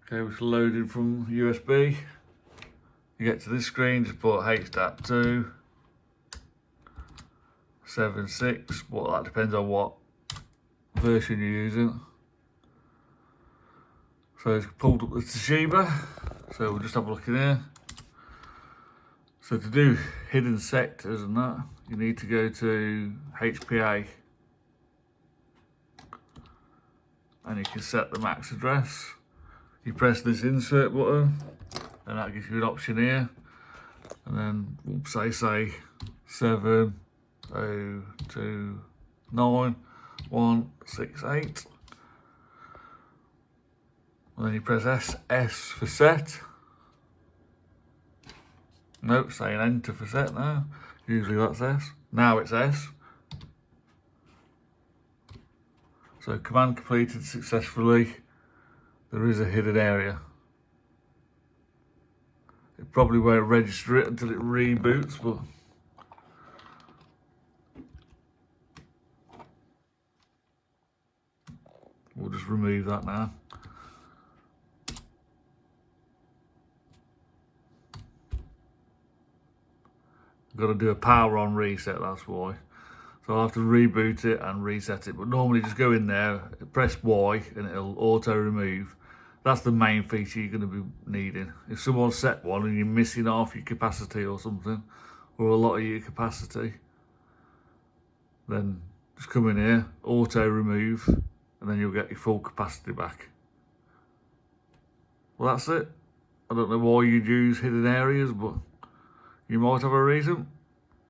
Okay, which is loaded from USB. You get to this screen, just put HDAT2 76. Well, that depends on what version you're using. So it's pulled up the Toshiba. So we'll just have a look in here. So to do hidden sectors and that, you need to go to HPA. And you can set the max address. You press this insert button, and that gives you an option here. And then we'll say 7029168. And then you press S for set. Nope, saying enter for set now. Usually that's S. Now it's S. So command completed successfully. There is a hidden area. It probably won't register it until it reboots, but we'll just remove that now. Got to do a power on reset, that's why. So I'll have to reboot it and reset it. But normally just go in there, press Y and it'll auto remove. That's the main feature you're going to be needing. If someone set one and you're missing half your capacity or something, or a lot of your capacity, then just come in here, auto remove, and then you'll get your full capacity back. Well, that's it. I don't know why you'd use hidden areas, but you might have a reason.